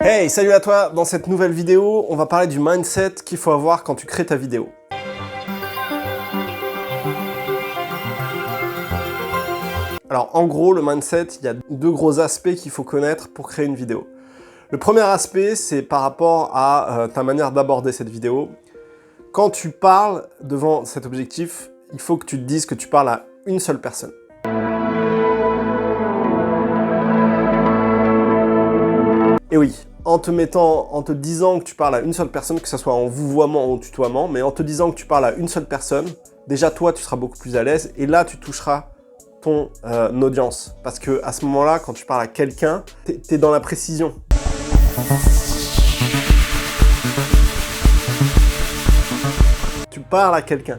Hey, salut à toi! Dans cette nouvelle vidéo, on va parler du mindset qu'il faut avoir quand tu crées ta vidéo. Alors en gros, le mindset, il y a deux gros aspects qu'il faut connaître pour créer une vidéo. Le premier aspect, c'est par rapport à ta manière d'aborder cette vidéo. Quand tu parles devant cet objectif, il faut que tu te dises que tu parles à une seule personne. Et oui, en te disant que tu parles à une seule personne, que ce soit en vouvoiement ou en tutoiement, mais en te disant que tu parles à une seule personne, déjà toi, tu seras beaucoup plus à l'aise et là, tu toucheras ton audience. Parce que à ce moment-là, quand tu parles à quelqu'un, t'es dans la précision. Tu parles à quelqu'un.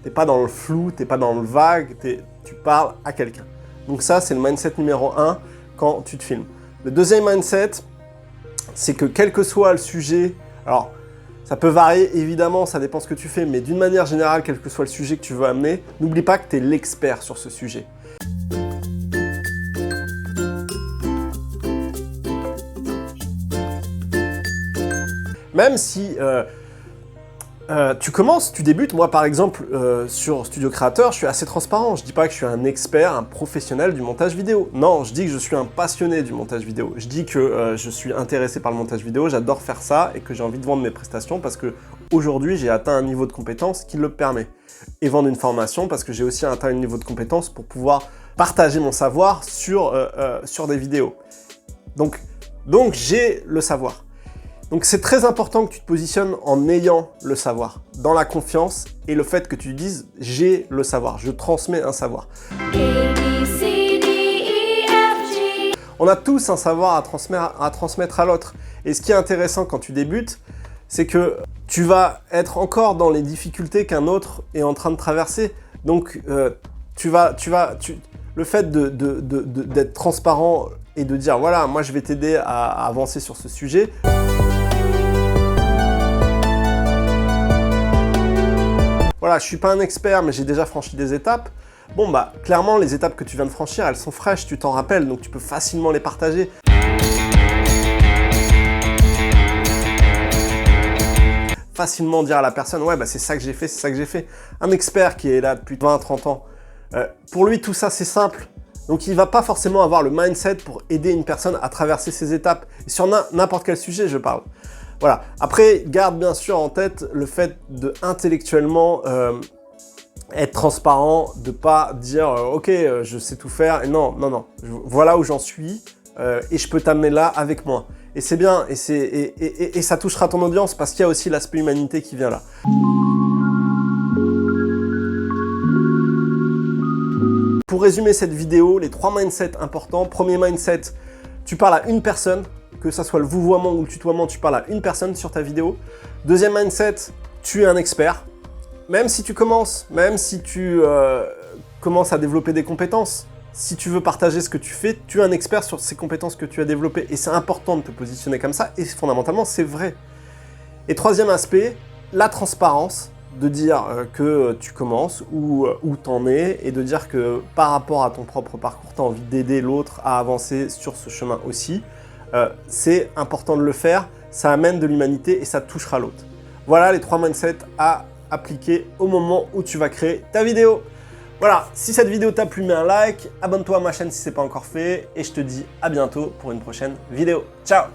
T'es pas dans le flou, t'es pas dans le vague, tu parles à quelqu'un. Donc ça, c'est le mindset numéro 1 quand tu te filmes. Le deuxième mindset, c'est que quel que soit le sujet, alors ça peut varier évidemment, ça dépend ce que tu fais, mais d'une manière générale, quel que soit le sujet que tu veux amener, n'oublie pas que tu es l'expert sur ce sujet. Même si tu débutes, moi par exemple sur Studio Créateur, je suis assez transparent, je dis pas que je suis un expert, un professionnel du montage vidéo. Non, je dis que je suis un passionné du montage vidéo. Je dis que je suis intéressé par le montage vidéo, j'adore faire ça et que j'ai envie de vendre mes prestations parce que aujourd'hui j'ai atteint un niveau de compétence qui le permet. Et vendre une formation parce que j'ai aussi atteint un niveau de compétence pour pouvoir partager mon savoir sur des vidéos. Donc j'ai le savoir. Donc c'est très important que tu te positionnes en ayant le savoir, dans la confiance et le fait que tu dises « j'ai le savoir, je transmets un savoir ». On a tous un savoir à transmettre à l'autre. Et ce qui est intéressant quand tu débutes, c'est que tu vas être encore dans les difficultés qu'un autre est en train de traverser. Donc le fait d'être transparent et de dire « voilà, moi je vais t'aider à avancer sur ce sujet ». Voilà, je suis pas un expert, mais j'ai déjà franchi des étapes. Bon bah, clairement, les étapes que tu viens de franchir, elles sont fraîches, tu t'en rappelles, donc tu peux facilement les partager. Facilement dire à la personne, ouais, bah c'est ça que j'ai fait, c'est ça que j'ai fait. Un expert qui est là depuis 20-30 ans, pour lui, tout ça, c'est simple. Donc il va pas forcément avoir le mindset pour aider une personne à traverser ces étapes. Et sur n'importe quel sujet, je parle. Voilà. Après, garde bien sûr en tête le fait de intellectuellement être transparent, de pas dire ok, je sais tout faire. Et non, voilà où j'en suis et je peux t'amener là avec moi. Et c'est bien, et ça touchera ton audience parce qu'il y a aussi l'aspect humanité qui vient là. Pour résumer cette vidéo, les 3 mindsets importants. Premier mindset, tu parles à une personne. Que ça soit le vouvoiement ou le tutoiement, tu parles à une personne sur ta vidéo. Deuxième mindset, tu es un expert. Même si tu commences, même si tu commences à développer des compétences, si tu veux partager ce que tu fais, tu es un expert sur ces compétences que tu as développées. Et c'est important de te positionner comme ça, et fondamentalement, c'est vrai. Et troisième aspect, la transparence, de dire que tu commences, où t'en es, et de dire que par rapport à ton propre parcours, tu as envie d'aider l'autre à avancer sur ce chemin aussi. C'est important de le faire, ça amène de l'humanité et ça touchera l'autre. Voilà les 3 mindsets à appliquer au moment où tu vas créer ta vidéo. Voilà, si cette vidéo t'a plu, mets un like, abonne-toi à ma chaîne si ce n'est pas encore fait et je te dis à bientôt pour une prochaine vidéo. Ciao!